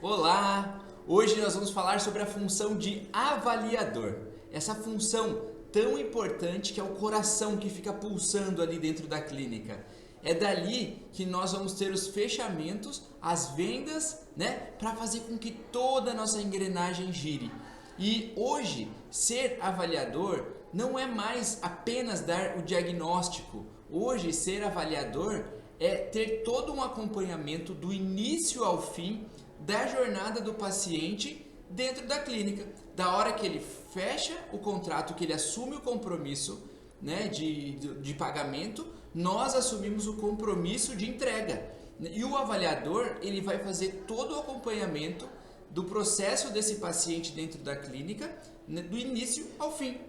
Olá! Hoje nós vamos falar sobre a função de avaliador. Essa função tão importante que é o coração que fica pulsando ali dentro da clínica. É dali que nós vamos ter os fechamentos, as vendas, né, para fazer com que toda a nossa engrenagem gire. E hoje, ser avaliador não é mais apenas dar o diagnóstico. Hoje, ser avaliador é ter todo um acompanhamento do início ao fim da jornada do paciente dentro da clínica. Da hora que ele fecha o contrato, que ele assume o compromisso, né, de pagamento, nós assumimos o compromisso de entrega. E o avaliador, ele vai fazer todo o acompanhamento do processo desse paciente dentro da clínica, né, do início ao fim.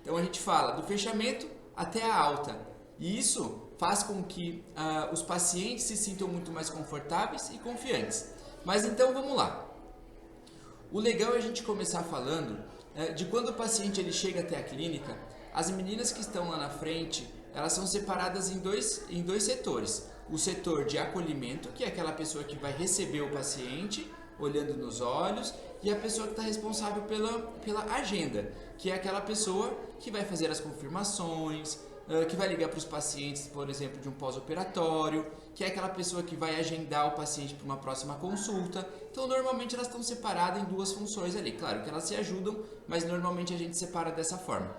Então a gente fala do fechamento até a alta. E isso faz com que os pacientes se sintam muito mais confortáveis e confiantes. Mas então vamos lá. O legal é a gente começar falando de quando o paciente ele chega até a clínica. As meninas que estão lá na frente, elas são separadas em dois setores. O setor de acolhimento, que é aquela pessoa que vai receber o paciente, olhando nos olhos, e a pessoa que está responsável pela agenda, que é aquela pessoa que vai fazer as confirmações, que vai ligar para os pacientes, por exemplo, de um pós-operatório, que é aquela pessoa que vai agendar o paciente para uma próxima consulta. Então, normalmente elas estão separadas em duas funções ali. Claro que elas se ajudam, mas normalmente a gente separa dessa forma.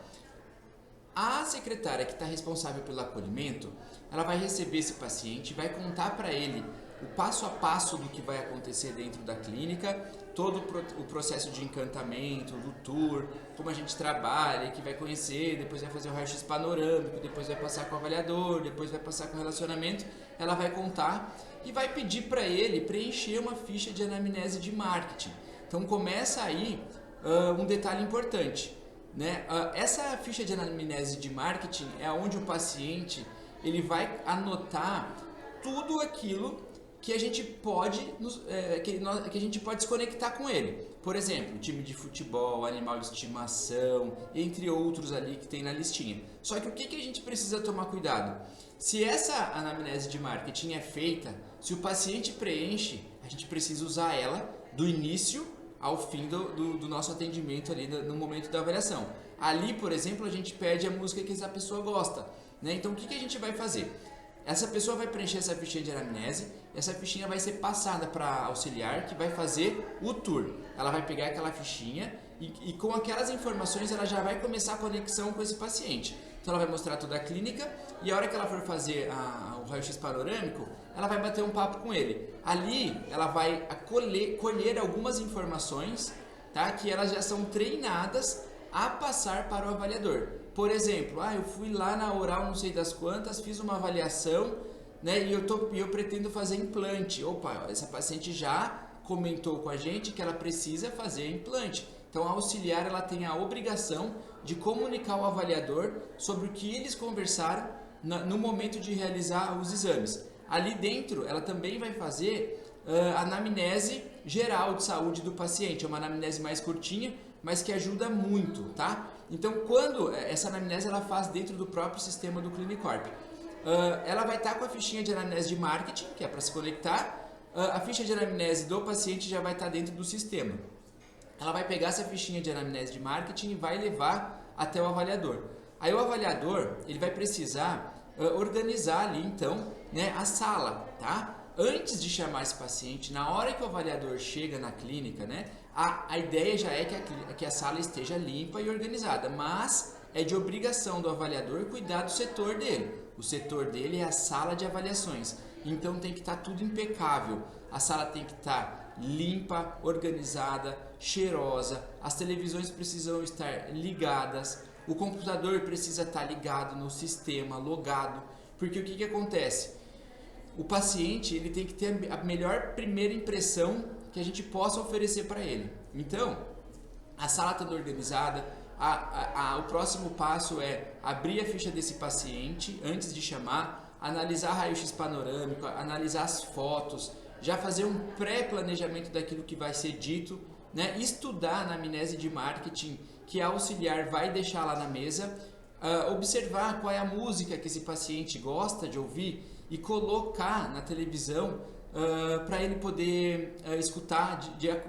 A secretária que está responsável pelo acolhimento, ela vai receber esse paciente, vai contar para ele o passo a passo do que vai acontecer dentro da clínica, todo o processo de encantamento, do tour, como a gente trabalha, que vai conhecer, depois vai fazer o raio-x panorâmico, depois vai passar com o avaliador, depois vai passar com o relacionamento. Ela vai contar e vai pedir para ele preencher uma ficha de anamnese de marketing. Então começa aí um detalhe importante, né? Essa ficha de anamnese de marketing é onde o paciente ele vai anotar tudo aquilo que a gente pode que a gente pode se conectar com ele. Por exemplo, time de futebol, animal de estimação, entre outros ali que tem na listinha. Só que o que a gente precisa tomar cuidado? Se essa anamnese de marketing é feita, se o paciente preenche, a gente precisa usar ela do início ao fim do nosso atendimento ali no momento da avaliação. Ali, por exemplo, a gente pede a música que essa pessoa gosta, né? Então, o que a gente vai fazer? Essa pessoa vai preencher essa fichinha de anamnese, essa fichinha vai ser passada para a auxiliar que vai fazer o tour. Ela vai pegar aquela fichinha e com aquelas informações ela já vai começar a conexão com esse paciente. Então ela vai mostrar toda a clínica e a hora que ela for fazer o raio-x panorâmico, ela vai bater um papo com ele. Ali ela vai colher algumas informações, tá? Que elas já são treinadas a passar para o avaliador. Por exemplo, eu fui lá na oral não sei das quantas, fiz uma avaliação, né, e eu pretendo fazer implante. Opa, essa paciente já comentou com a gente que ela precisa fazer implante. Então a auxiliar ela tem a obrigação de comunicar ao avaliador sobre o que eles conversaram no momento de realizar os exames. Ali dentro ela também vai fazer a anamnese geral de saúde do paciente. É uma anamnese mais curtinha, mas que ajuda muito, tá? Então, quando essa anamnese ela faz dentro do próprio sistema do Clinicorp, ela vai estar com a fichinha de anamnese de marketing, que é para se conectar. A ficha de anamnese do paciente já vai estar dentro do sistema. Ela vai pegar essa fichinha de anamnese de marketing e vai levar até o avaliador. Aí o avaliador ele vai precisar organizar ali então, né, a sala, tá? Antes de chamar esse paciente, na hora que o avaliador chega na clínica, né, a ideia já é que a sala esteja limpa e organizada, mas é de obrigação do avaliador cuidar do setor dele. O setor dele é a sala de avaliações, então tem que estar tudo impecável. A sala tem que estar limpa, organizada, cheirosa, as televisões precisam estar ligadas, o computador precisa estar ligado no sistema, logado, porque o que acontece? O paciente ele tem que ter a melhor primeira impressão que a gente possa oferecer para ele. Então, a sala toda organizada, o próximo passo é abrir a ficha desse paciente antes de chamar, analisar raio-x panorâmico, analisar as fotos, já fazer um pré-planejamento daquilo que vai ser dito, né? Estudar a anamnese de marketing que a auxiliar vai deixar lá na mesa, observar qual é a música que esse paciente gosta de ouvir e colocar na televisão para ele poder escutar,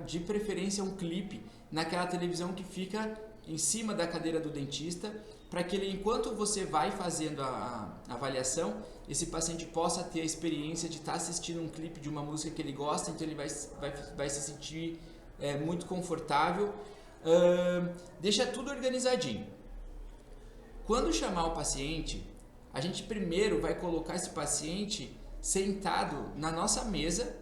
de preferência, um clipe naquela televisão que fica em cima da cadeira do dentista, para que ele, enquanto você vai fazendo a avaliação, esse paciente possa ter a experiência de estar assistindo um clipe de uma música que ele gosta, então ele vai se sentir muito confortável. Deixa tudo organizadinho. Quando chamar o paciente, a gente primeiro vai colocar esse paciente sentado na nossa mesa,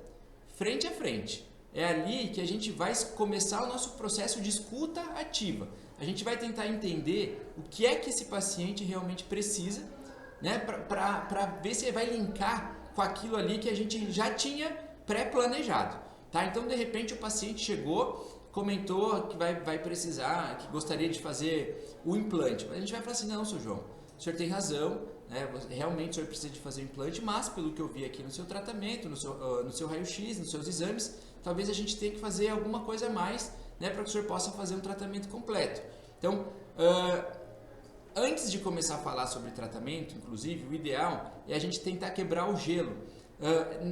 frente a frente. É ali que a gente vai começar o nosso processo de escuta ativa. A gente vai tentar entender o que é que esse paciente realmente precisa, né, para ver se vai linkar com aquilo ali que a gente já tinha pré-planejado. Tá? Então, de repente, o paciente chegou, comentou que vai precisar, que gostaria de fazer o implante. Mas a gente vai falar assim, não, seu João, o senhor tem razão, né? Realmente o senhor precisa de fazer o implante, mas pelo que eu vi aqui no seu tratamento, no seu raio-x, nos seus exames, talvez a gente tenha que fazer alguma coisa a mais, né, para que o senhor possa fazer um tratamento completo. Então, antes de começar a falar sobre tratamento, inclusive, o ideal é a gente tentar quebrar o gelo.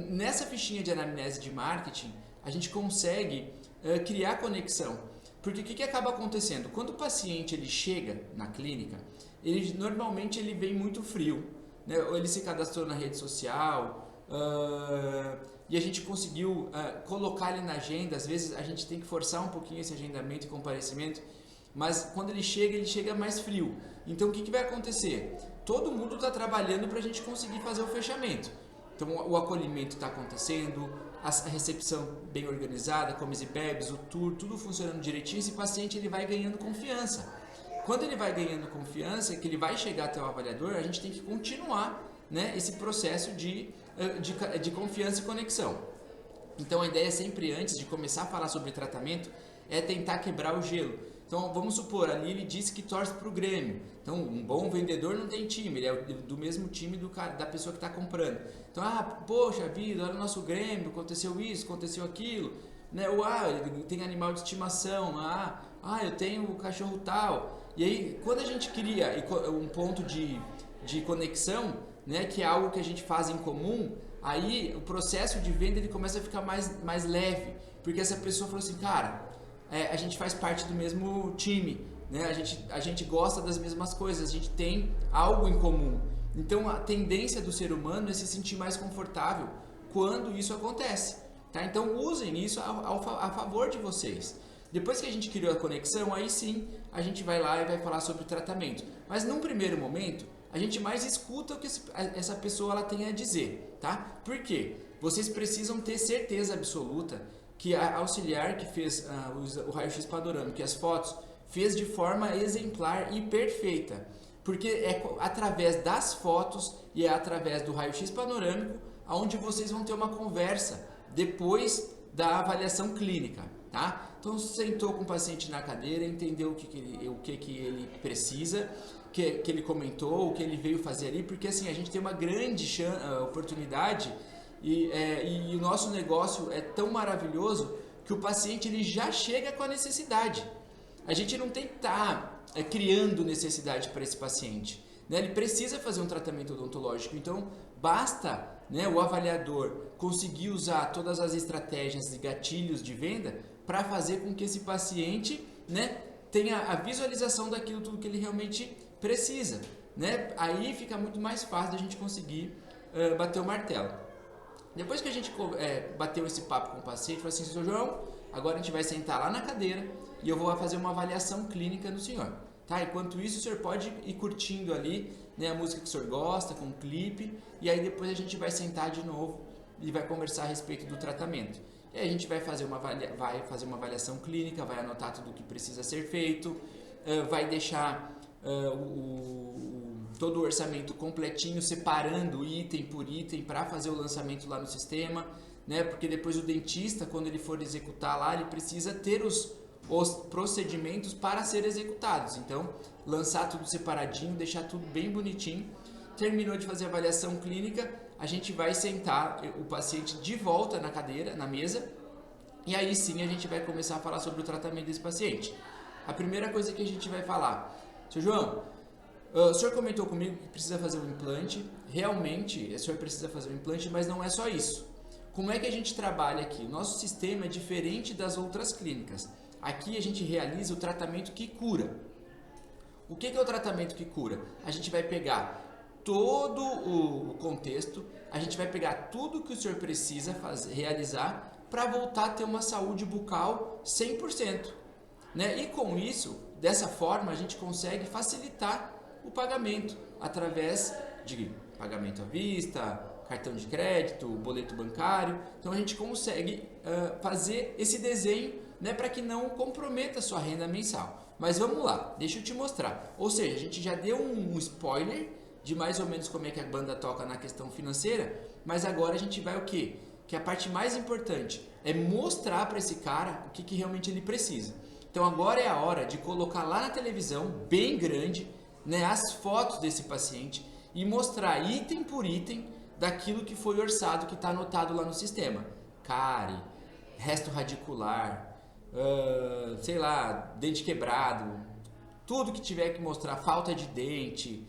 Nessa fichinha de anamnese de marketing, a gente consegue criar conexão. Porque o que acaba acontecendo? Quando o paciente ele chega na clínica, normalmente ele vem muito frio, né? Ou ele se cadastrou na rede social, e a gente conseguiu colocar ele na agenda. Às vezes a gente tem que forçar um pouquinho esse agendamento e comparecimento, mas quando ele chega mais frio. Então o que vai acontecer? Todo mundo está trabalhando para a gente conseguir fazer o fechamento. Então o acolhimento está acontecendo, a recepção bem organizada, comes e bebes, o tour, tudo funcionando direitinho. Esse paciente ele vai ganhando confiança. Quando ele vai ganhando confiança, que ele vai chegar até o avaliador, a gente tem que continuar, né, esse processo de confiança e conexão. Então a ideia sempre, antes de começar a falar sobre tratamento, é tentar quebrar o gelo. Então vamos supor, ali ele disse que torce para o Grêmio. Então um bom vendedor não tem time, ele é do mesmo time da pessoa que está comprando. Então, poxa vida, olha o nosso Grêmio, aconteceu isso, aconteceu aquilo, né? Ou ele tem animal de estimação, eu tenho o cachorro tal. E aí, quando a gente cria um ponto de conexão, né, que é algo que a gente faz em comum, aí o processo de venda ele começa a ficar mais leve, porque essa pessoa falou assim, cara, a gente faz parte do mesmo time, né? A gente gosta das mesmas coisas, a gente tem algo em comum. Então a tendência do ser humano é se sentir mais confortável quando isso acontece. Tá? Então usem isso a favor de vocês. Depois que a gente criou a conexão, aí sim a gente vai lá e vai falar sobre tratamento. Mas num primeiro momento, a gente mais escuta o que essa pessoa ela tem a dizer. Tá? Por quê? Vocês precisam ter certeza absoluta que a auxiliar que fez o raio-x panorâmico e as fotos fez de forma exemplar e perfeita. Porque é através das fotos e é através do raio-x panorâmico onde vocês vão ter uma conversa depois da avaliação clínica, tá? Então, sentou com o paciente na cadeira, entendeu o que ele precisa, que ele comentou, o que ele veio fazer ali, porque assim, a gente tem uma grande oportunidade e o nosso negócio é tão maravilhoso que o paciente ele já chega com a necessidade. A gente não tem que estar criando necessidade para esse paciente, né? Ele precisa fazer um tratamento odontológico, então basta, né, o avaliador conseguir usar todas as estratégias e gatilhos de venda para fazer com que esse paciente, né, tenha a visualização daquilo tudo que ele realmente precisa, né? Aí fica muito mais fácil da gente conseguir bater o martelo. Depois que a gente bateu esse papo com o paciente, falou assim, Sr. João, agora a gente vai sentar lá na cadeira e eu vou fazer uma avaliação clínica no senhor. Tá? Enquanto isso, o senhor pode ir curtindo ali, né, a música que o senhor gosta, com o clipe, e aí depois a gente vai sentar de novo e vai conversar a respeito do tratamento. E aí a gente vai fazer uma avaliação clínica, vai anotar tudo o que precisa ser feito, vai deixar todo o orçamento completinho, separando item por item para fazer o lançamento lá no sistema, né? Porque depois o dentista, quando ele for executar lá, ele precisa ter os procedimentos para ser executados. Então, lançar tudo separadinho, deixar tudo bem bonitinho. Terminou de fazer a avaliação clínica, a gente vai sentar o paciente de volta na cadeira, na mesa, e aí sim a gente vai começar a falar sobre o tratamento desse paciente. A primeira coisa que a gente vai falar, Sr. João, o senhor comentou comigo que precisa fazer um implante. Realmente, o senhor precisa fazer um implante, mas não é só isso. como é que a gente trabalha aqui? O nosso sistema é diferente das outras clínicas. Aqui a gente realiza o tratamento que cura. O que é o tratamento que cura? A gente vai pegar todo o contexto, a gente vai pegar tudo que o senhor precisa realizar para voltar a ter uma saúde bucal 100%. Né? E com isso, dessa forma, a gente consegue facilitar o pagamento através de pagamento à vista, cartão de crédito, boleto bancário. Então a gente consegue fazer esse desenho, né, para que não comprometa a sua renda mensal. Mas vamos lá, deixa eu te mostrar. Ou seja, a gente já deu um spoiler de mais ou menos como é que a banda toca na questão financeira, mas agora a gente vai o quê? Que a parte mais importante é mostrar para esse cara o que realmente ele precisa. Então agora é a hora de colocar lá na televisão, bem grande, né, as fotos desse paciente e mostrar item por item daquilo que foi orçado, que está anotado lá no sistema. Cárie, resto radicular, sei lá, dente quebrado, tudo que tiver que mostrar, falta de dente,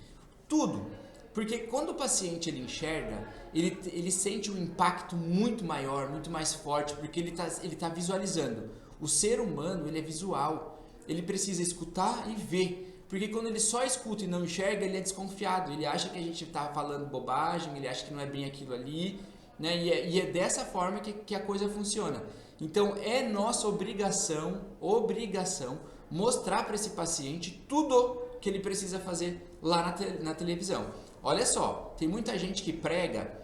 tudo. Porque quando o paciente ele enxerga, ele sente um impacto muito maior, muito mais forte, porque ele tá visualizando. O ser humano ele é visual, ele precisa escutar e ver. Porque quando ele só escuta e não enxerga, ele é desconfiado, ele acha que a gente está falando bobagem, ele acha que não é bem aquilo ali, né? E é dessa forma que a coisa funciona. Então é nossa obrigação mostrar para esse paciente tudo que ele precisa fazer lá na televisão. Olha só, tem muita gente que prega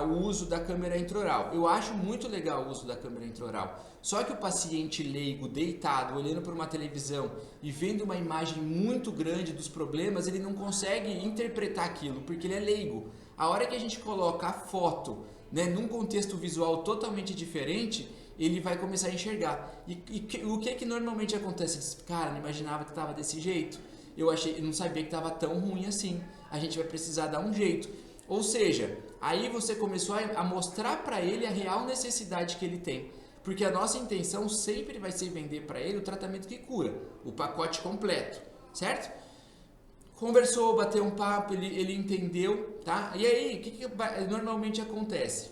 o uso da câmera intraoral. Eu acho muito legal o uso da câmera intraoral. Só que o paciente leigo, deitado, olhando para uma televisão e vendo uma imagem muito grande dos problemas, ele não consegue interpretar aquilo, porque ele é leigo. A hora que a gente coloca a foto, né, num contexto visual totalmente diferente, ele vai começar a enxergar. E o que normalmente acontece? Cara, não imaginava que estava desse jeito. Eu não sabia que estava tão ruim assim. A gente vai precisar dar um jeito. Ou seja, aí você começou a mostrar para ele a real necessidade que ele tem. Porque a nossa intenção sempre vai ser vender para ele o tratamento que cura, o pacote completo, certo? Conversou, bateu um papo, ele entendeu, tá? E aí, o que normalmente acontece?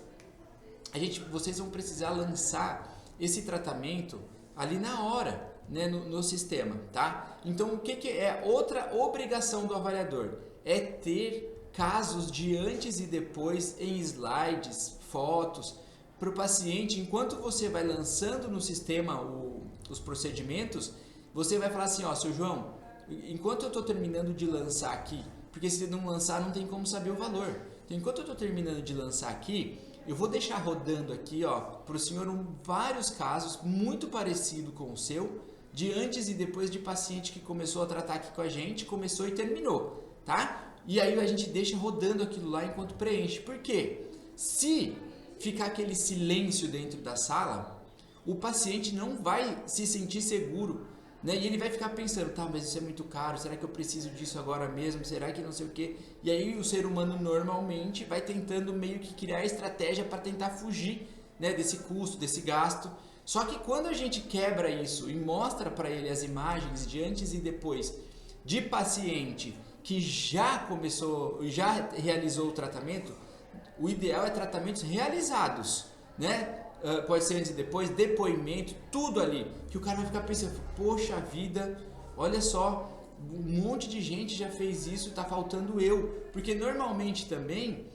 Vocês vão precisar lançar esse tratamento ali na hora, né, no sistema, tá? Então, o que é outra obrigação do avaliador? É ter casos de antes e depois em slides, fotos, para o paciente. Enquanto você vai lançando no sistema os procedimentos, você vai falar assim, ó, seu João, enquanto eu estou terminando de lançar aqui, porque se não lançar não tem como saber o valor. Então, enquanto eu estou terminando de lançar aqui, eu vou deixar rodando aqui, ó, para o senhor vários casos muito parecidos com o seu, de antes e depois de paciente que começou a tratar aqui com a gente, começou e terminou, tá? E aí a gente deixa rodando aquilo lá enquanto preenche. Por quê? Se ficar aquele silêncio dentro da sala, o paciente não vai se sentir seguro, né? E ele vai ficar pensando, tá, mas isso é muito caro, será que eu preciso disso agora mesmo? Será que não sei o quê? E aí o ser humano normalmente vai tentando meio que criar estratégia para tentar fugir, né, desse custo, desse gasto. Só que quando a gente quebra isso e mostra para ele as imagens de antes e depois de paciente que já realizou o tratamento, o ideal é tratamentos realizados, né? Pode ser antes e depois, depoimento, tudo ali, que o cara vai ficar pensando, poxa vida, olha só, um monte de gente já fez isso, tá faltando eu, porque normalmente também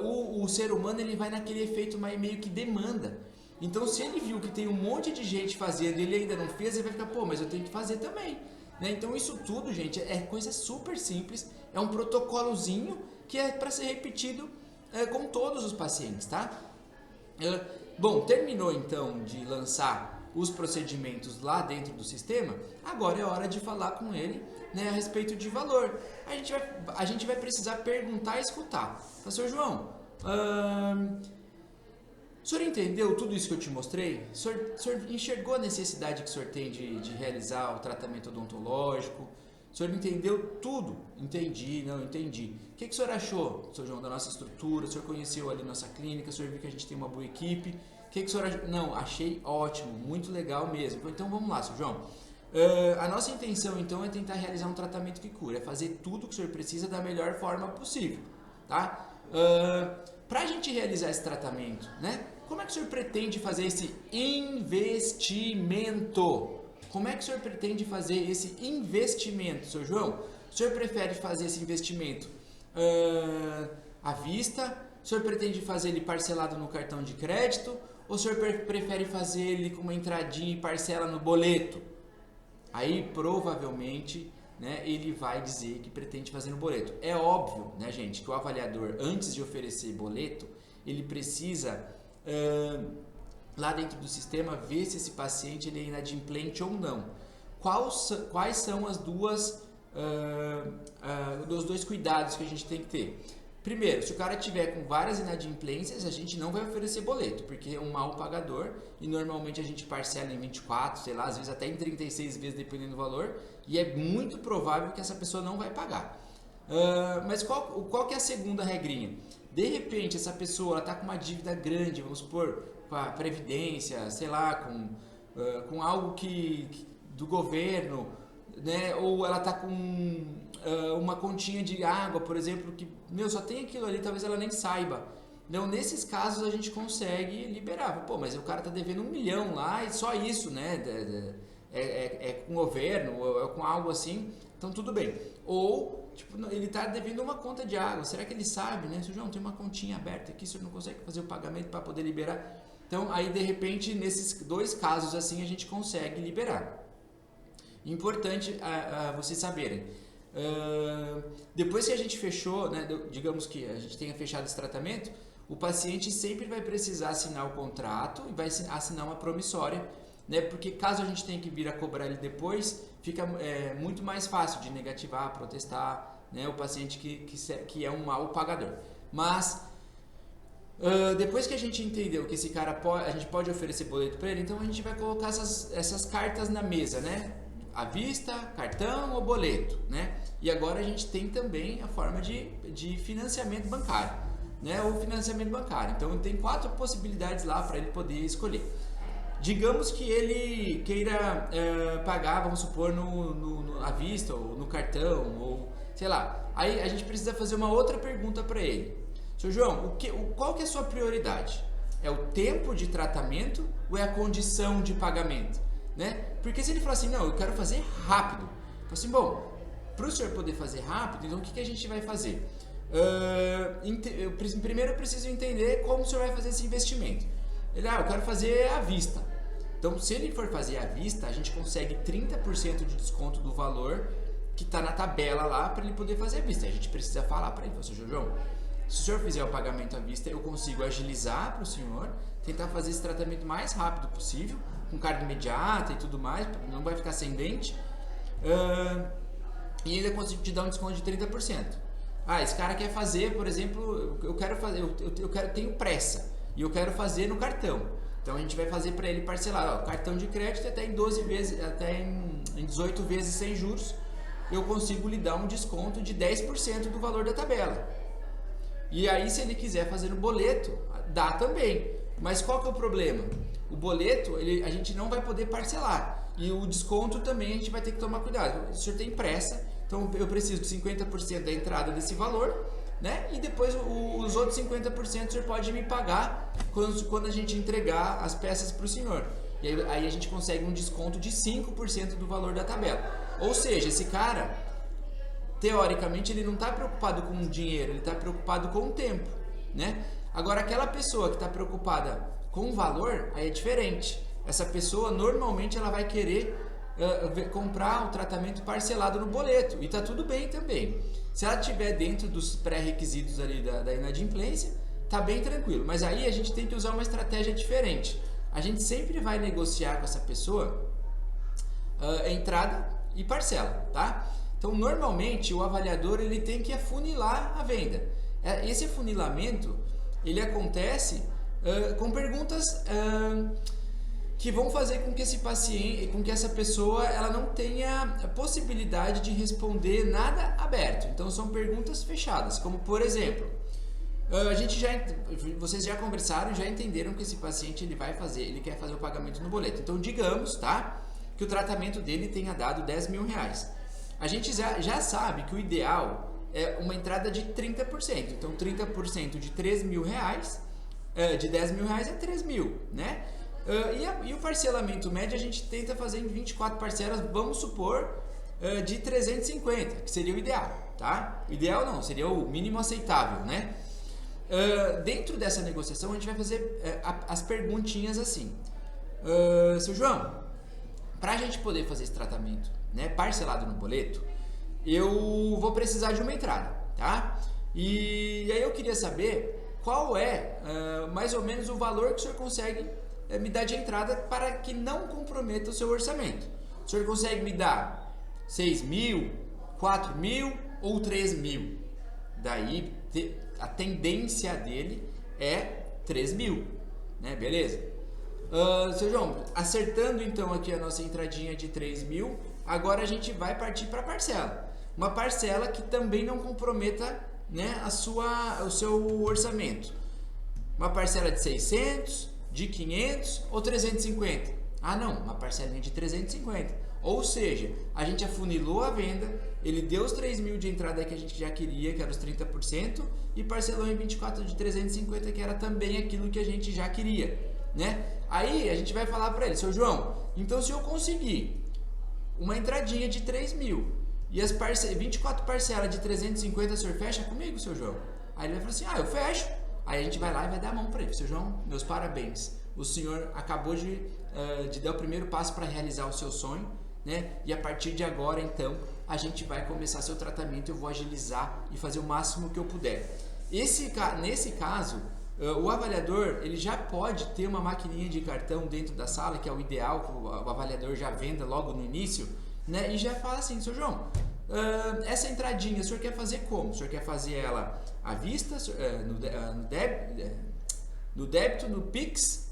o ser humano ele vai naquele efeito meio que demanda. Então se ele viu que tem um monte de gente fazendo e ele ainda não fez, ele vai ficar, pô, mas eu tenho que fazer também. Né? Então isso tudo, gente, é coisa super simples, é um protocolozinho que é para ser repetido com todos os pacientes, tá? Bom, terminou então de lançar os procedimentos lá dentro do sistema, agora é hora de falar com ele, né, a respeito de valor. A gente vai precisar perguntar e escutar. Então, Sr. João, o senhor entendeu tudo isso que eu te mostrei? O senhor enxergou a necessidade que o senhor tem de realizar o tratamento odontológico? O senhor entendeu tudo? Entendi, não entendi. O que o senhor achou, Sr. João, da nossa estrutura? O senhor conheceu ali nossa clínica? O senhor viu que a gente tem uma boa equipe? O que o senhor achou? Não, achei ótimo, muito legal mesmo. Então vamos lá, Sr. João. A nossa intenção então é tentar realizar um tratamento que cura, é fazer tudo o que o senhor precisa da melhor forma possível, tá? para a gente realizar esse tratamento, né? Como é que o senhor pretende fazer esse investimento? Como é que o senhor pretende fazer esse investimento, seu João? O senhor prefere fazer esse investimento à vista? O senhor pretende fazer ele parcelado no cartão de crédito? Ou o senhor prefere fazer ele com uma entradinha e parcela no boleto? Aí provavelmente, né, ele vai dizer que pretende fazer no boleto. É óbvio, né, gente, que o avaliador, antes de oferecer boleto, ele precisa, lá dentro do sistema, ver se esse paciente ele é inadimplente ou não. Quais são os dois cuidados que a gente tem que ter? Primeiro, se o cara tiver com várias inadimplências, a gente não vai oferecer boleto, porque é um mau pagador e normalmente a gente parcela em 24, sei lá, às vezes até em 36 vezes, dependendo do valor, e é muito provável que essa pessoa não vai pagar. Mas qual que é a segunda regrinha? De repente, essa pessoa está com uma dívida grande, vamos supor, com a Previdência, sei lá, com algo do governo, né? Ou ela está com uma continha de água, por exemplo, que só tem aquilo ali, talvez ela nem saiba. Então, nesses casos, a gente consegue liberar. Pô, mas o cara está devendo 1 milhão lá e só isso, né? É com o governo, ou é com algo assim, então tudo bem. Ou, tipo, ele está devendo uma conta de água, será que ele sabe, né? João, tem uma continha aberta aqui, o senhor não consegue fazer o pagamento para poder liberar? Então, aí, de repente, nesses 2 casos assim, a gente consegue liberar. Importante vocês saberem. Depois que a gente fechou, né, digamos que a gente tenha fechado esse tratamento, o paciente sempre vai precisar assinar o contrato e vai assinar uma promissória, né, porque caso a gente tenha que vir a cobrar ele depois, fica muito mais fácil de negativar, protestar, né, o paciente que é um mau pagador. Mas depois que a gente entendeu que esse cara a gente pode oferecer boleto para ele, então a gente vai colocar essas cartas na mesa, né? À vista, cartão ou boleto, né? E agora a gente tem também a forma de financiamento bancário, né? Ou financiamento bancário. Então tem 4 possibilidades lá para ele poder escolher. Digamos que ele queira pagar, vamos supor, à vista ou no cartão, ou sei lá. Aí a gente precisa fazer uma outra pergunta para ele. Seu João, qual que é a sua prioridade? É o tempo de tratamento ou é a condição de pagamento? Né? Porque se ele falar assim, não, eu quero fazer rápido. Eu falo assim, bom, para o senhor poder fazer rápido, então o que a gente vai fazer? Primeiro eu preciso entender como o senhor vai fazer esse investimento. Ele, eu quero fazer à vista. Então, se ele for fazer à vista, a gente consegue 30% de desconto do valor que está na tabela lá para ele poder fazer à vista. A gente precisa falar para ele, seu João, se o senhor fizer o pagamento à vista, eu consigo agilizar para o senhor, tentar fazer esse tratamento o mais rápido possível, com carga imediata e tudo mais, não vai ficar sem dente, e ainda consigo te dar um desconto de 30%. Esse cara quer fazer, por exemplo, tenho pressa e eu quero fazer no cartão. Então a gente vai fazer para ele parcelar, cartão de crédito até em 12 vezes, até em 18 vezes sem juros, eu consigo lhe dar um desconto de 10% do valor da tabela. E aí, se ele quiser fazer no boleto, dá também. Mas qual que é o problema? O boleto, a gente não vai poder parcelar. E o desconto também a gente vai ter que tomar cuidado. O senhor tem pressa, então eu preciso de 50% da entrada desse valor, né? E depois os outros 50% o senhor pode me pagar quando a gente entregar as peças para o senhor. E aí a gente consegue um desconto de 5% do valor da tabela. Ou seja, esse cara, teoricamente, ele não está preocupado com o dinheiro, ele está preocupado com o tempo, né? Agora, aquela pessoa que está preocupada com o valor, aí é diferente. Essa pessoa, normalmente, ela vai querer comprar o tratamento parcelado no boleto, e está tudo bem também. Se ela estiver dentro dos pré-requisitos ali da inadimplência, tá bem tranquilo. Mas aí a gente tem que usar uma estratégia diferente. A gente sempre vai negociar com essa pessoa entrada e parcela, tá? Então, normalmente, o avaliador ele tem que afunilar a venda. Esse afunilamento, ele acontece com perguntas que vão fazer com que esse paciente, com que essa pessoa, ela não tenha a possibilidade de responder nada aberto. Então, são perguntas fechadas, como por exemplo, vocês já conversaram, já entenderam que esse paciente ele quer fazer o pagamento no boleto. Então, digamos, tá, que o tratamento dele tenha dado R$10 mil. A gente já sabe que o ideal é uma entrada de 30%. Então 30% de 3 mil reais, de 10 mil reais é 3 mil, né? E o parcelamento médio a gente tenta fazer em 24 parcelas, vamos supor, de 350, que seria o ideal, tá? O ideal não, seria o mínimo aceitável, né? Dentro dessa negociação a gente vai fazer as perguntinhas assim. Seu João, para a gente poder fazer esse tratamento, né, parcelado no boleto, eu vou precisar de uma entrada, tá? E aí eu queria saber qual é mais ou menos o valor que o senhor consegue me dar de entrada para que não comprometa o seu orçamento. O senhor consegue me dar 6 mil, 4 mil ou 3 mil? Daí a tendência dele é 3 mil, né? Beleza? Seu João, acertando então aqui a nossa entradinha de 3 mil, agora a gente vai partir para a parcela. Uma parcela que também não comprometa, né, o seu orçamento. Uma parcela de 600, de 500 ou 350? Ah não, uma parcelinha de 350. Ou seja, a gente afunilou a venda, ele deu os 3 mil de entrada que a gente já queria, que era os 30%, e parcelou em 24 de 350, que era também aquilo que a gente já queria, né? Aí a gente vai falar para ele, seu João, então se eu conseguir uma entradinha de 3 mil e as 24 parcelas de 350, o senhor fecha comigo, seu João? Aí ele vai falar assim, eu fecho. Aí a gente vai lá e vai dar a mão para ele, seu João, meus parabéns, o senhor acabou de dar o primeiro passo para realizar o seu sonho, né? E a partir de agora, então, a gente vai começar seu tratamento, eu vou agilizar e fazer o máximo que eu puder. Nesse caso, o avaliador ele já pode ter uma maquininha de cartão dentro da sala, que é o ideal, que o avaliador já venda logo no início, né? E já fala assim, seu João, essa entradinha, o senhor quer fazer como? O senhor quer fazer ela à vista, no débito, no Pix,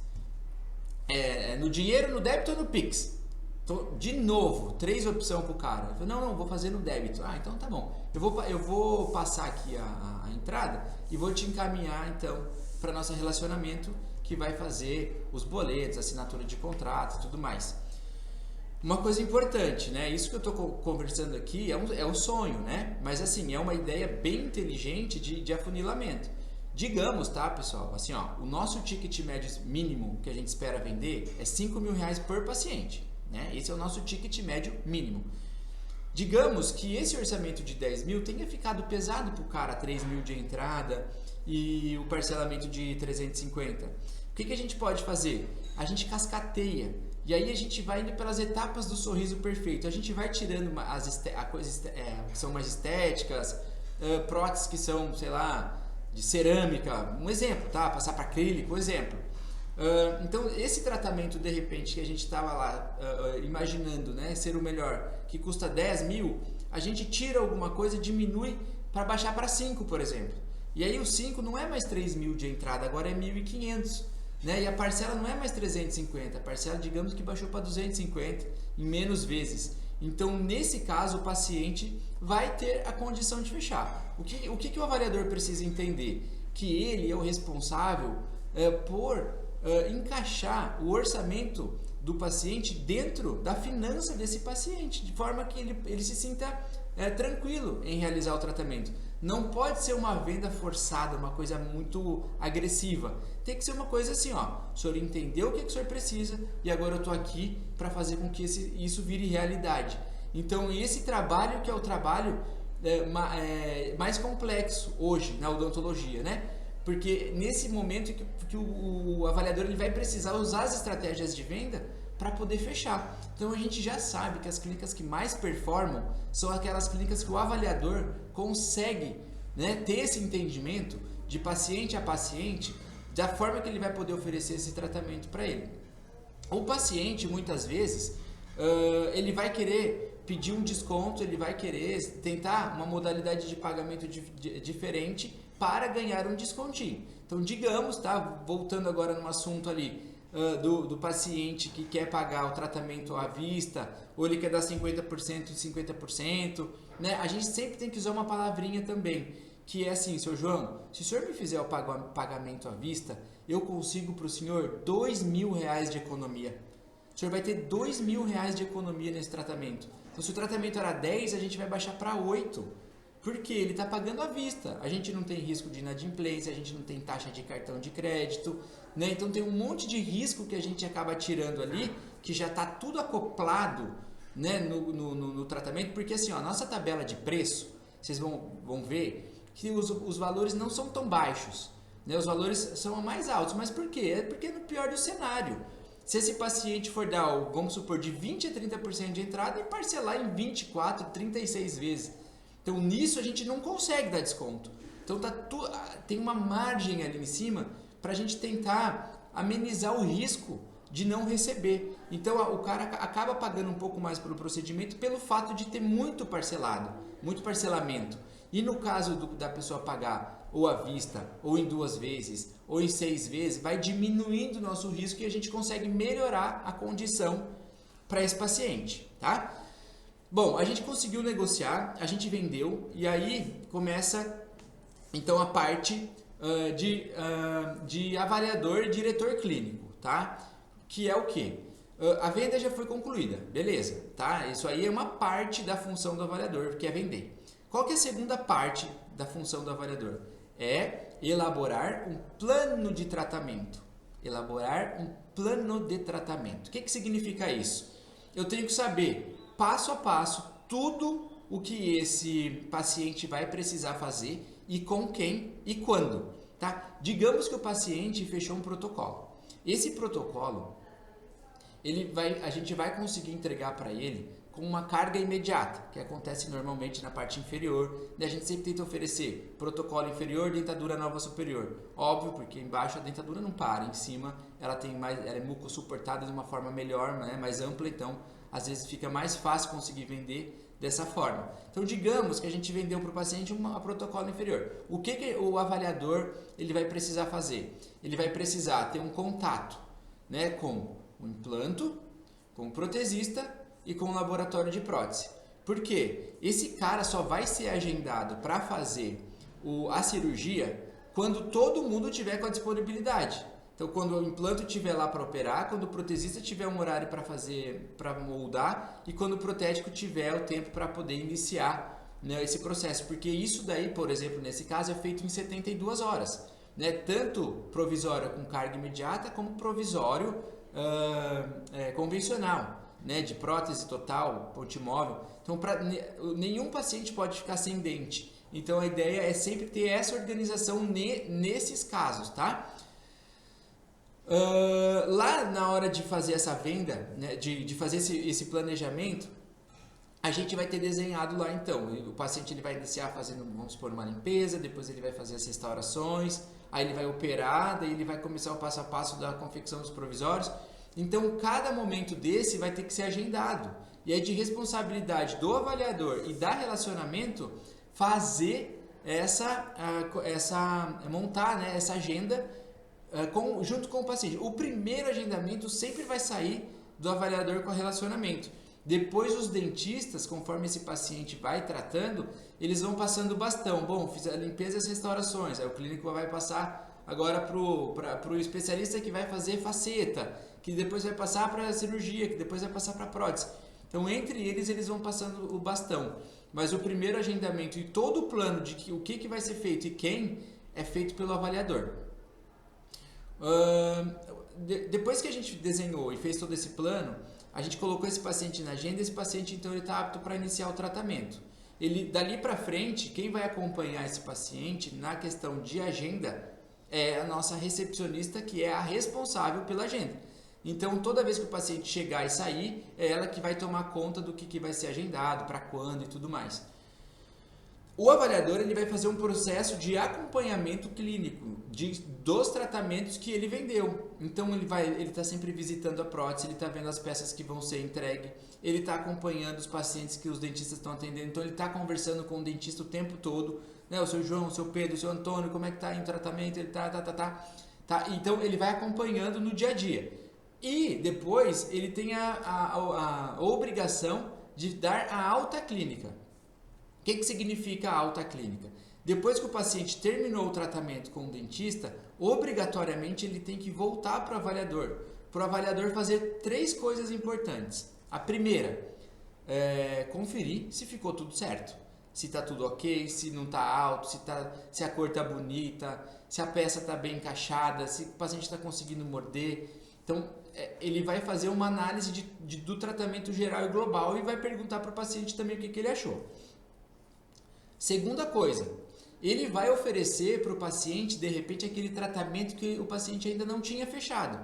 no dinheiro, no débito ou no Pix? Então, de novo, 3 opções para o cara. Eu falei, não, vou fazer no débito. Então tá bom. Eu vou passar aqui a entrada e vou te encaminhar então para nosso relacionamento, que vai fazer os boletos, assinatura de contrato e tudo mais. Uma coisa importante, né? Isso que eu estou conversando aqui é um sonho, né? Mas assim, é uma ideia bem inteligente de afunilamento. Digamos, tá, pessoal? Assim, o nosso ticket médio mínimo que a gente espera vender é 5 mil reais por paciente. Né? Esse é o nosso ticket médio mínimo. Digamos que esse orçamento de 10 mil tenha ficado pesado para o cara, 3 mil de entrada e o parcelamento de 350. O que a gente pode fazer? A gente cascateia e aí a gente vai indo pelas etapas do sorriso perfeito. A gente vai tirando coisas que são mais estéticas, próteses que são, sei lá, de cerâmica, um exemplo, tá? Passar para acrílico, um exemplo. Então esse tratamento de repente que a gente estava lá imaginando, né, ser o melhor, que custa 10 mil, a gente tira alguma coisa, diminui para baixar para 5, por exemplo, e aí o 5 não é mais 3 mil de entrada, agora é 1.500, né? E a parcela não é mais 350, a parcela digamos que baixou para 250 em menos vezes. Então nesse caso o paciente vai ter a condição de fechar. O que o avaliador precisa entender? Que ele é o responsável por encaixar o orçamento do paciente dentro da finança desse paciente, de forma que ele se sinta tranquilo em realizar o tratamento. Não pode ser uma venda forçada, uma coisa muito agressiva. Tem que ser uma coisa assim, o senhor entendeu o que o senhor precisa e agora eu estou aqui para fazer com que isso vire realidade. Então esse trabalho que é o trabalho mais complexo hoje na odontologia, né? Porque nesse momento que o avaliador ele vai precisar usar as estratégias de venda para poder fechar. Então a gente já sabe que as clínicas que mais performam são aquelas clínicas que o avaliador consegue, né, ter esse entendimento de paciente a paciente, da forma que ele vai poder oferecer esse tratamento para ele. O paciente muitas vezes ele vai querer pedir um desconto, ele vai querer tentar uma modalidade de pagamento diferente para ganhar um descontinho. Então, digamos, tá? Voltando agora no assunto ali do paciente que quer pagar o tratamento à vista, ou ele quer dar 50% e 50%, né? A gente sempre tem que usar uma palavrinha também, que é assim, seu João, se o senhor me fizer o pagamento à vista, eu consigo para o senhor 2 mil reais de economia. O senhor vai ter 2 mil reais de economia nesse tratamento. Então, se o tratamento era 10, a gente vai baixar para 8. Porque ele está pagando à vista. A gente não tem risco de inadimplência, a gente não tem taxa de cartão de crédito, né? Então tem um monte de risco que a gente acaba tirando ali, que já está tudo acoplado, né, no tratamento, porque assim, ó, a nossa tabela de preço, vocês vão ver que os valores não são tão baixos, né? Os valores são mais altos. Mas por quê? É porque é no pior do cenário. Se esse paciente for dar, vamos supor, de 20% a 30% de entrada e parcelar em 24, 36 vezes. Então nisso a gente não consegue dar desconto. Então tem uma margem ali em cima para a gente tentar amenizar o risco de não receber. Então o cara acaba pagando um pouco mais pelo procedimento pelo fato de ter muito parcelado, muito parcelamento. E no caso da pessoa pagar ou à vista, ou em 2 vezes, ou em 6 vezes, vai diminuindo o nosso risco e a gente consegue melhorar a condição para esse paciente, tá? Bom, a gente conseguiu negociar, a gente vendeu e aí começa então a parte de avaliador e diretor clínico, tá? Que é o quê? A venda já foi concluída, beleza, tá? Isso aí é uma parte da função do avaliador, que é vender. Qual que é a segunda parte da função do avaliador? É elaborar um plano de tratamento. Elaborar um plano de tratamento. O que significa isso? Eu tenho que saber, passo a passo, tudo o que esse paciente vai precisar fazer e com quem e quando, tá? Digamos que o paciente fechou um protocolo. Esse protocolo, a gente vai conseguir entregar para ele com uma carga imediata, que acontece normalmente na parte inferior. A gente sempre tenta oferecer protocolo inferior, dentadura nova superior. Óbvio, porque embaixo a dentadura não para, em cima ela é mucosuportada de uma forma melhor, né, mais ampla, então às vezes fica mais fácil conseguir vender dessa forma. Então digamos que a gente vendeu para o paciente a protocolo inferior. O que o avaliador ele vai precisar fazer? Ele vai precisar ter um contato, né, com o implanto, com o protesista e com o laboratório de prótese. Por quê? Esse cara só vai ser agendado para fazer a cirurgia quando todo mundo tiver com a disponibilidade. Então, quando o implante estiver lá para operar, quando o protesista tiver um horário para moldar e quando o protético tiver o tempo para poder iniciar, né, esse processo. Porque isso daí, por exemplo, nesse caso, é feito em 72 horas. Né? Tanto provisório com carga imediata, como provisório convencional. Né, de prótese total, ponte móvel. Então, nenhum paciente pode ficar sem dente. Então, a ideia é sempre ter essa organização nesses casos, tá? Lá na hora de fazer essa venda, né, de fazer esse planejamento, a gente vai ter desenhado lá então. O paciente ele vai iniciar fazendo, vamos supor, uma limpeza, depois ele vai fazer as restaurações, aí ele vai operar, daí ele vai começar o passo a passo da confecção dos provisórios. Então, cada momento desse vai ter que ser agendado. E é de responsabilidade do avaliador e da relacionamento fazer montar, né, essa agenda junto com o paciente. O primeiro agendamento sempre vai sair do avaliador com o relacionamento. Depois, os dentistas, conforme esse paciente vai tratando, eles vão passando o bastão. Bom, fiz a limpeza e as restaurações. Aí o clínico vai passar agora para o especialista que vai fazer faceta, que depois vai passar para a cirurgia, que depois vai passar para a prótese. Então, entre eles vão passando o bastão. Mas o primeiro agendamento e todo o plano de o que vai ser feito e quem é feito pelo avaliador. Depois que a gente desenhou e fez todo esse plano, a gente colocou esse paciente na agenda. Esse paciente, então, ele está apto para iniciar o tratamento. Dali para frente, quem vai acompanhar esse paciente na questão de agenda é a nossa recepcionista, que é a responsável pela agenda. Então, toda vez que o paciente chegar e sair, é ela que vai tomar conta do que vai ser agendado, para quando e tudo mais. O avaliador ele vai fazer um processo de acompanhamento clínico dos tratamentos que ele vendeu. Então, ele está sempre visitando a prótese, ele está vendo as peças que vão ser entregues, ele está acompanhando os pacientes que os dentistas estão atendendo. Então, ele está conversando com o dentista o tempo todo. Né? O seu João, o seu Pedro, o seu Antônio, como é que está aí o tratamento? Ele tá. Então, ele vai acompanhando no dia a dia. E depois ele tem a obrigação de dar a alta clínica. O que significa a alta clínica? Depois que o paciente terminou o tratamento com o dentista, obrigatoriamente ele tem que voltar para o avaliador fazer 3 coisas importantes. A primeira é conferir se ficou tudo certo. se está tudo ok, se não está alto, se a cor está bonita, se a peça está bem encaixada, se o paciente está conseguindo morder. Então, ele vai fazer uma análise do tratamento geral e global e vai perguntar para o paciente também o que ele achou. Segunda coisa, ele vai oferecer para o paciente, de repente, aquele tratamento que o paciente ainda não tinha fechado,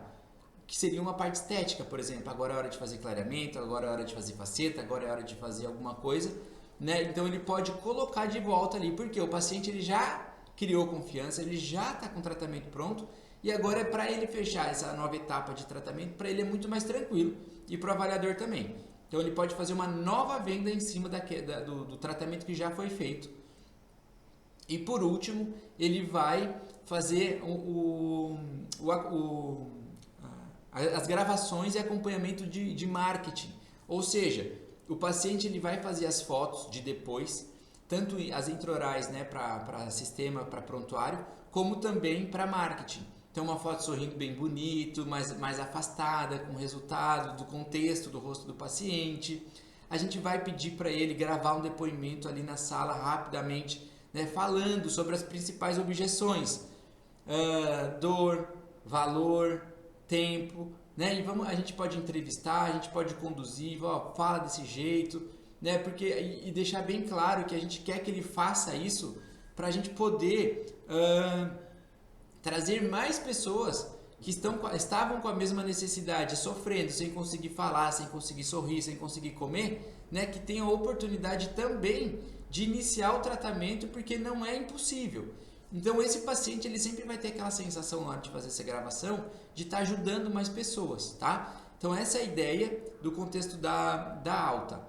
que seria uma parte estética, por exemplo. Agora é hora de fazer clareamento, agora é hora de fazer faceta, agora é hora de fazer alguma coisa, né? Então ele pode colocar de volta ali, porque o paciente ele já criou confiança, ele já está com o tratamento pronto, e agora é para ele fechar essa nova etapa de tratamento, para ele é muito mais tranquilo, e para o avaliador também. Então ele pode fazer uma nova venda em cima do tratamento que já foi feito. E por último, ele vai fazer as gravações e acompanhamento de marketing. Ou seja, o paciente ele vai fazer as fotos de depois, tanto as intraorais, né, para sistema, para prontuário, como também para marketing. Então uma foto sorrindo bem bonito, mais afastada, com o resultado do contexto do rosto do paciente. A gente vai pedir para ele gravar um depoimento ali na sala rapidamente, né, falando sobre as principais objeções, dor, valor, tempo, né? E a gente pode entrevistar, a gente pode conduzir, fala desse jeito, né? Porque, e deixar bem claro que a gente quer que ele faça isso para a gente poder trazer mais pessoas que estavam com a mesma necessidade, sofrendo, sem conseguir falar, sem conseguir sorrir, sem conseguir comer, né? Que tenham a oportunidade também de iniciar o tratamento, porque não é impossível. Então esse paciente ele sempre vai ter aquela sensação na hora de fazer essa gravação de estar ajudando mais pessoas, tá? Então essa é a ideia do contexto da alta.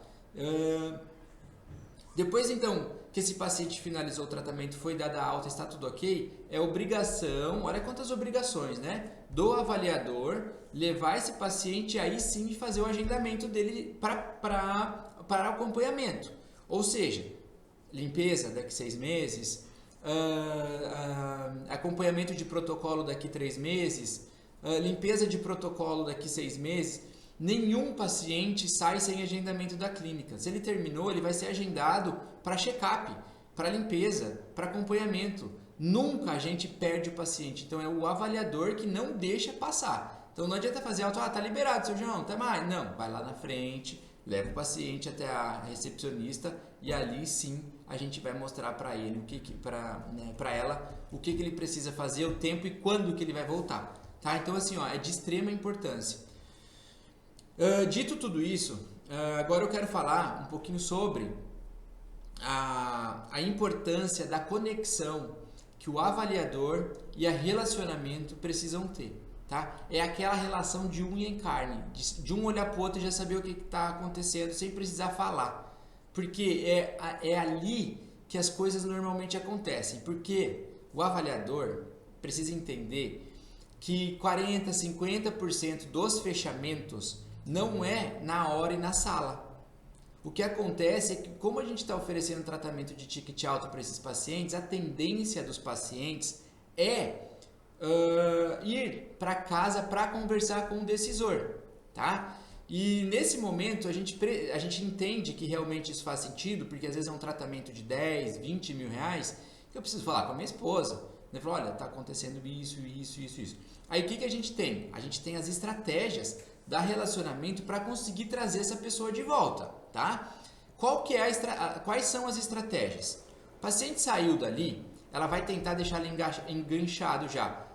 Depois então que esse paciente finalizou o tratamento, foi dada a alta, está tudo ok, é obrigação, olha quantas obrigações, né? Do avaliador levar esse paciente aí sim fazer o agendamento dele para acompanhamento. Ou seja, limpeza daqui 6 meses, acompanhamento de protocolo daqui 3 meses, limpeza de protocolo daqui 6 meses. Nenhum paciente sai sem agendamento da clínica. Se ele terminou, ele vai ser agendado para check-up, para limpeza, para acompanhamento. Nunca a gente perde o paciente. Então é o avaliador que não deixa passar. Então não adianta fazer auto, tá liberado, seu João, tá mais? Não, vai lá na frente, leva o paciente até a recepcionista e ali sim a gente vai mostrar para ele para ela o que ele precisa fazer, o tempo e quando que ele vai voltar, tá? Então assim, é de extrema importância. Dito tudo isso, agora eu quero falar um pouquinho sobre a importância da conexão que o avaliador e a relacionamento precisam ter, tá? É aquela relação de unha em carne, de um olhar para o outro e já saber o que está acontecendo sem precisar falar. Porque é ali que as coisas normalmente acontecem. Porque o avaliador precisa entender que 40%, 50% dos fechamentos não é na hora e na sala. O que acontece é que, como a gente está oferecendo tratamento de ticket alto para esses pacientes, a tendência dos pacientes é ir para casa para conversar com o decisor, tá? E nesse momento a gente entende que realmente isso faz sentido, porque às vezes é um tratamento de 10, 20 mil reais, que eu preciso falar com a minha esposa, né? Falar, olha, está acontecendo isso. Aí o que a gente tem? A gente tem as estratégias da relacionamento para conseguir trazer essa pessoa de volta, tá? Quais são as estratégias? O paciente saiu dali, ela vai tentar deixar ele enganchado já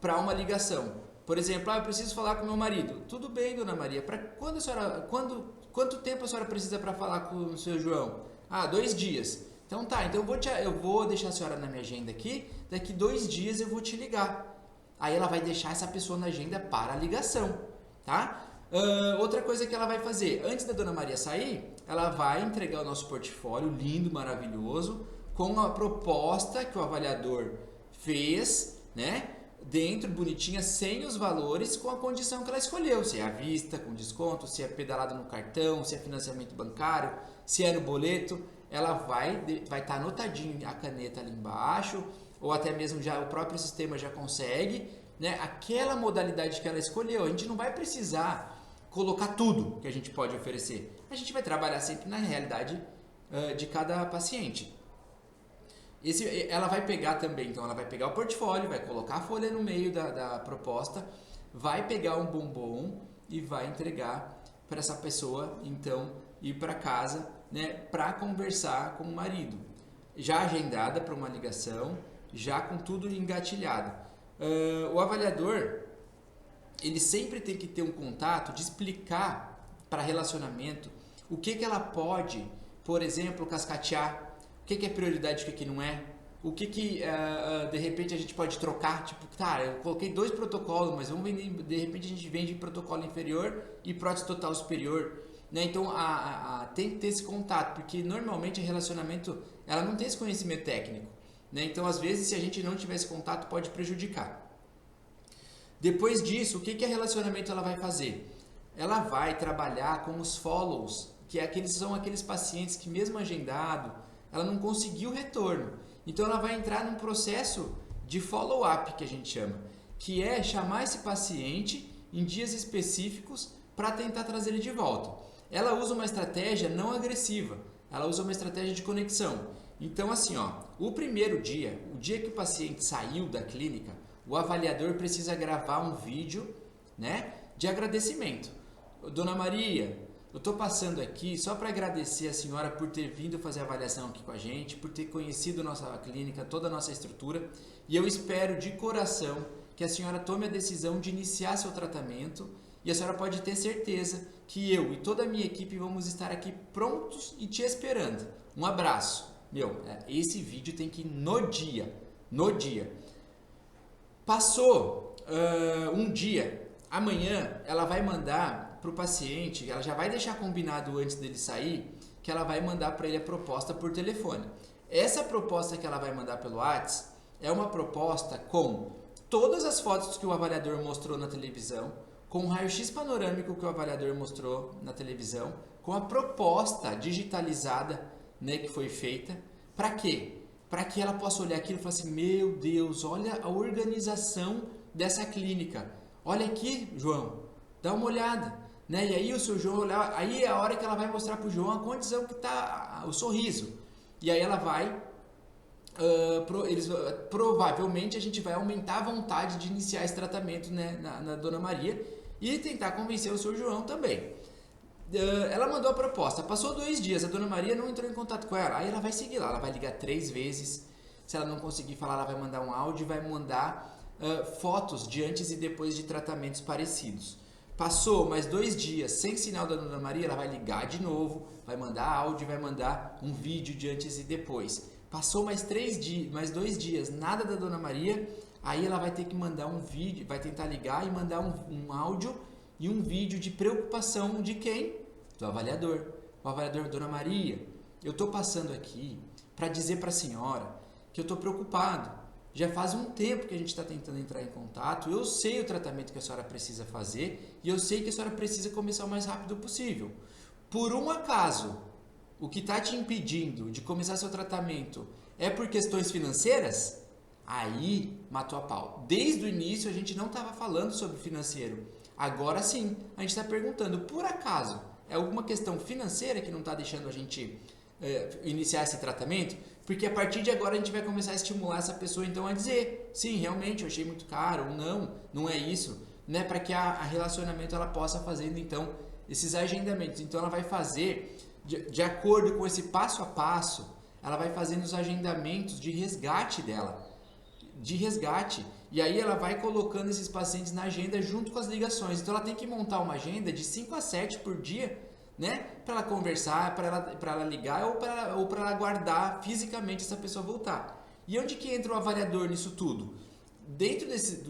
para uma ligação. Por exemplo, eu preciso falar com meu marido. Tudo bem, dona Maria. Quanto tempo a senhora precisa para falar com o seu João? 2 dias. Então tá, então eu vou deixar a senhora na minha agenda aqui. Daqui 2 dias eu vou te ligar. Aí ela vai deixar essa pessoa na agenda para a ligação, tá? Outra coisa que ela vai fazer, antes da dona Maria sair, ela vai entregar o nosso portfólio lindo, maravilhoso, com a proposta que o avaliador fez, né? Dentro, bonitinha, sem os valores, com a condição que ela escolheu. Se é à vista, com desconto, se é pedalada no cartão, se é financiamento bancário, se é no boleto. Ela vai estar anotadinho a caneta ali embaixo, ou até mesmo já o próprio sistema já consegue, né? Aquela modalidade que ela escolheu. A gente não vai precisar colocar tudo que a gente pode oferecer. A gente vai trabalhar sempre na realidade de cada paciente. Ela vai pegar também, então ela vai pegar o portfólio, vai colocar a folha no meio da proposta, vai pegar um bombom e vai entregar para essa pessoa, então, ir para casa, né, para conversar com o marido. Já agendada para uma ligação, já com tudo engatilhado. O avaliador, ele sempre tem que ter um contato de explicar para relacionamento o que ela pode, por exemplo, cascatear, o que é prioridade e o que não é, o que de repente a gente pode trocar, tipo, tá, eu coloquei 2 protocolos, mas vamos vender, de repente a gente vende protocolo inferior e prótese total superior, né? Então tem que ter esse contato, porque normalmente o relacionamento, ela não tem esse conhecimento técnico, né? Então às vezes se a gente não tiver esse contato pode prejudicar. Depois disso, o que a relacionamento ela vai fazer? Ela vai trabalhar com os follows, que são aqueles pacientes que mesmo agendado, ela não conseguiu retorno. Então ela vai entrar num processo de follow-up, que a gente chama, que é chamar esse paciente em dias específicos para tentar trazer ele de volta. Ela usa uma estratégia não agressiva, ela usa uma estratégia de conexão. Então assim, o primeiro dia, o dia que o paciente saiu da clínica, o avaliador precisa gravar um vídeo, né, de agradecimento. Dona Maria, eu estou passando aqui só para agradecer a senhora por ter vindo fazer a avaliação aqui com a gente, por ter conhecido a nossa clínica, toda a nossa estrutura, e eu espero de coração que a senhora tome a decisão de iniciar seu tratamento, e a senhora pode ter certeza que eu e toda a minha equipe vamos estar aqui prontos e te esperando. Um abraço. Esse vídeo tem que ir no dia. Passou um dia, amanhã ela vai mandar para o paciente, ela já vai deixar combinado antes dele sair, que ela vai mandar para ele a proposta por telefone. Essa proposta que ela vai mandar pelo WhatsApp é uma proposta com todas as fotos que o avaliador mostrou na televisão, com o raio-x panorâmico que o avaliador mostrou na televisão, com a proposta digitalizada, né, que foi feita. Para quê? Para que ela possa olhar aquilo e falar assim, meu Deus, olha a organização dessa clínica. Olha aqui, João, dá uma olhada. Né? E aí o seu João olhar, aí é a hora que ela vai mostrar para o João a condição que está o sorriso. E aí ela vai, provavelmente a gente vai aumentar a vontade de iniciar esse tratamento, né, na Dona Maria e tentar convencer o seu João também. Ela mandou a proposta, passou 2 dias, a Dona Maria não entrou em contato com ela, aí ela vai seguir lá, ela vai ligar 3 vezes, se ela não conseguir falar, ela vai mandar um áudio e vai mandar fotos de antes e depois de tratamentos parecidos. Passou mais 2 dias sem sinal da Dona Maria, ela vai ligar de novo, vai mandar áudio, vai mandar um vídeo de antes e depois. Passou mais 2 dias, nada da Dona Maria, aí ela vai ter que mandar um vídeo, vai tentar ligar e mandar um áudio e um vídeo de preocupação de quem? Do avaliador. O avaliador, Dona Maria, eu estou passando aqui para dizer para a senhora que eu estou preocupado. Já faz um tempo que a gente está tentando entrar em contato, eu sei o tratamento que a senhora precisa fazer e eu sei que a senhora precisa começar o mais rápido possível. Por um acaso, o que está te impedindo de começar seu tratamento é por questões financeiras? Aí matou a pau. Desde o início a gente não estava falando sobre financeiro. Agora sim, a gente está perguntando, por acaso, é alguma questão financeira que não está deixando a gente iniciar esse tratamento? Porque a partir de agora a gente vai começar a estimular essa pessoa então a dizer, sim, realmente eu achei muito caro, ou não é isso, né? Para que a relacionamento ela possa fazendo então esses agendamentos. Então ela vai fazer, de acordo com esse passo a passo, ela vai fazendo os agendamentos de resgate dela, e aí ela vai colocando esses pacientes na agenda junto com as ligações. Então ela tem que montar uma agenda de 5 a 7 por dia, né? Para ela conversar, para ela ligar ou para ela guardar fisicamente essa pessoa voltar. E onde que entra o avaliador nisso tudo? Dentro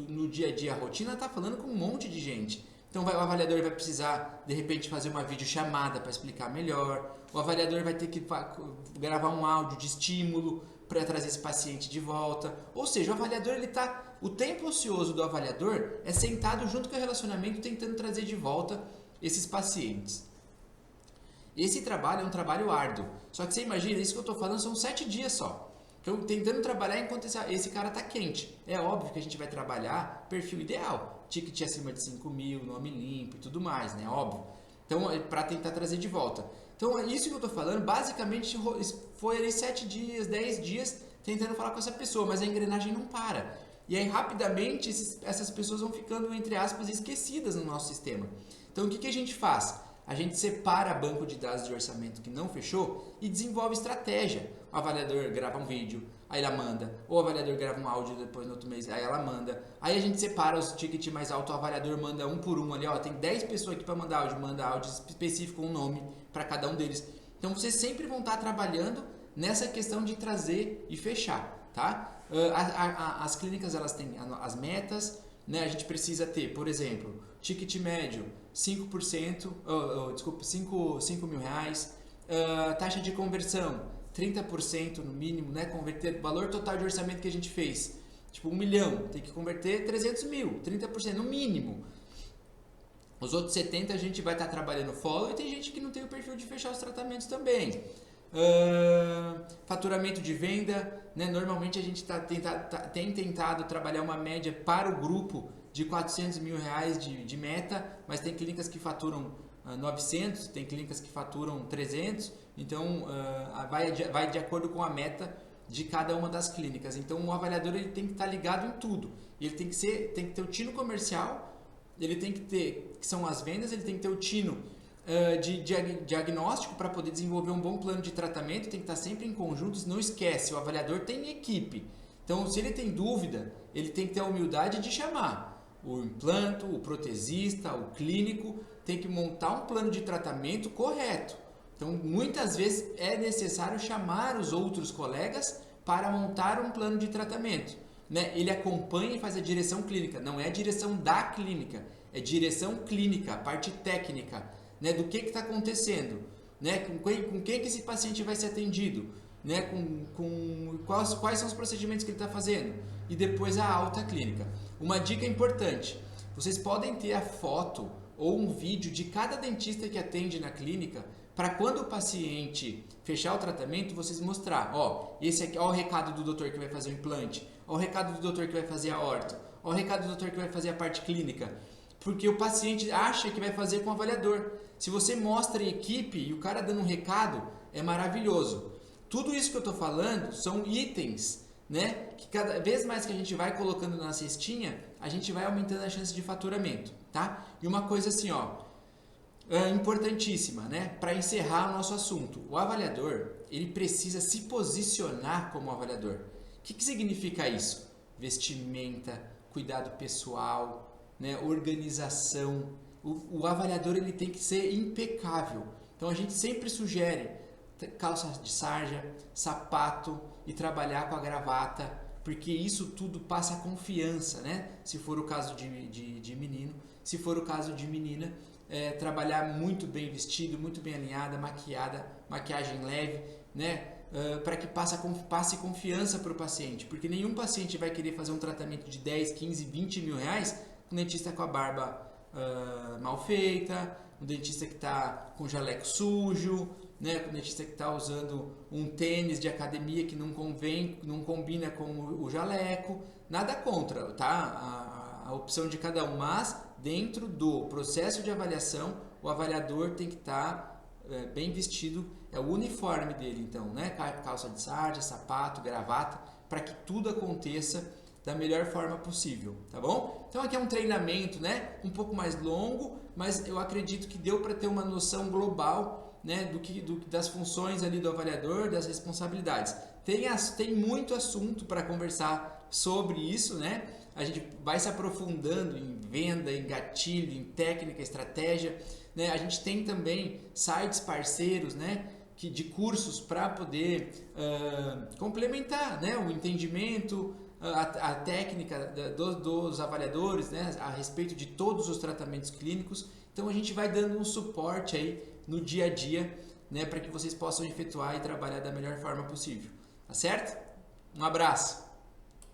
no dia a dia, a rotina, está falando com um monte de gente. Então o avaliador vai precisar, de repente, fazer uma videochamada para explicar melhor. O avaliador vai ter que gravar um áudio de estímulo para trazer esse paciente de volta. Ou seja, o avaliador, o tempo ocioso do avaliador é sentado junto com o relacionamento tentando trazer de volta esses pacientes. Esse trabalho é um trabalho árduo. Só que você imagina, isso que eu estou falando são 7 dias só. Então, tentando trabalhar enquanto esse cara está quente. É óbvio que a gente vai trabalhar perfil ideal. Ticket acima de 5 mil, nome limpo e tudo mais, né? Óbvio. Então, para tentar trazer de volta. Então, isso que eu estou falando, basicamente foi ali 7 dias, 10 dias tentando falar com essa pessoa, mas a engrenagem não para. E aí, rapidamente, essas pessoas vão ficando, entre aspas, esquecidas no nosso sistema. Então, o que a gente faz? A gente separa banco de dados de orçamento que não fechou e desenvolve estratégia. O avaliador grava um vídeo, aí ela manda. Ou o avaliador grava um áudio depois no outro mês, aí ela manda. Aí a gente separa os tickets mais altos, o avaliador manda um por um ali, ó, tem 10 pessoas aqui para manda áudio específico, um nome para cada um deles. Então vocês sempre vão estar trabalhando nessa questão de trazer e fechar, tá? As clínicas, elas têm as metas, né? A gente precisa ter, por exemplo, ticket médio 5%, 5 mil reais, taxa de conversão 30% no mínimo, né? Converter o valor total de orçamento que a gente fez, tipo 1 milhão, tem que converter 300 mil, 30% no mínimo. Os outros 70% a gente vai estar trabalhando follow, e tem gente que não tem o perfil de fechar os tratamentos também. Faturamento de venda, né? Normalmente a gente tem tentado trabalhar uma média para o grupo de 400 mil reais de meta, mas tem clínicas que faturam 900, tem clínicas que faturam 300, então vai de acordo com a meta de cada uma das clínicas. Então o avaliador ele tem que estar ligado em tudo, ele tem que ter o tino comercial, ele tem que ter, que são as vendas, ele tem que ter o tino de diagnóstico para poder desenvolver um bom plano de tratamento, tem que estar sempre em conjunto. Não esquece, o avaliador tem equipe, então se ele tem dúvida, ele tem que ter a humildade de chamar o implanto, o protesista, o clínico, tem que montar um plano de tratamento correto. Então muitas vezes é necessário chamar os outros colegas para montar um plano de tratamento, né? Ele acompanha e faz a direção clínica, não é a direção da clínica, é direção clínica, a parte técnica, né? Do que está acontecendo, né? Com quem que esse paciente vai ser atendido, né? Quais são os procedimentos que ele está fazendo, e depois a alta clínica. Uma dica importante, vocês podem ter a foto ou um vídeo de cada dentista que atende na clínica, para quando o paciente fechar o tratamento, vocês mostrar, ó, esse aqui, ó o recado do doutor que vai fazer o implante, ó o recado do doutor que vai fazer a orto, ó o recado do doutor que vai fazer a parte clínica, porque o paciente acha que vai fazer com o avaliador. Se você mostra em equipe e o cara dando um recado, é maravilhoso. Tudo isso que eu estou falando são itens, né, que cada vez mais que a gente vai colocando na cestinha, a gente vai aumentando a chance de faturamento, tá? E uma coisa assim, ó, importantíssima, né, para encerrar o nosso assunto, o avaliador, ele precisa se posicionar como avaliador. O que significa isso? Vestimenta, cuidado pessoal, né, organização. O avaliador ele tem que ser impecável. Então a gente sempre sugere calça de sarja, sapato e trabalhar com a gravata, porque isso tudo passa confiança, né? Se for o caso de menino, se for o caso de menina, trabalhar muito bem vestido, muito bem alinhada, maquiada, maquiagem leve, né? Para que passe confiança para o paciente, porque nenhum paciente vai querer fazer um tratamento de 10, 15, 20 mil reais com um dentista com a barba mal feita, um dentista que está com jaleco sujo, né, com o dentista que está usando um tênis de academia que não combina com o jaleco. Nada contra, tá? A opção de cada um, mas dentro do processo de avaliação, o avaliador tem que estar bem vestido, é o uniforme dele, então, né? Calça de sarja, sapato, gravata, para que tudo aconteça da melhor forma possível, tá bom? Então aqui é um treinamento, né, um pouco mais longo, mas eu acredito que deu para ter uma noção global, né, das funções ali do avaliador, das responsabilidades. Tem muito assunto para conversar sobre isso, né? A gente vai se aprofundando em venda, em gatilho, em técnica, estratégia, né? A gente tem também sites parceiros, né, de cursos para poder complementar, né, o entendimento, a técnica dos avaliadores, né, a respeito de todos os tratamentos clínicos. Então a gente vai dando um suporte aí no dia a dia, né, para que vocês possam efetuar e trabalhar da melhor forma possível. Tá certo? Um abraço!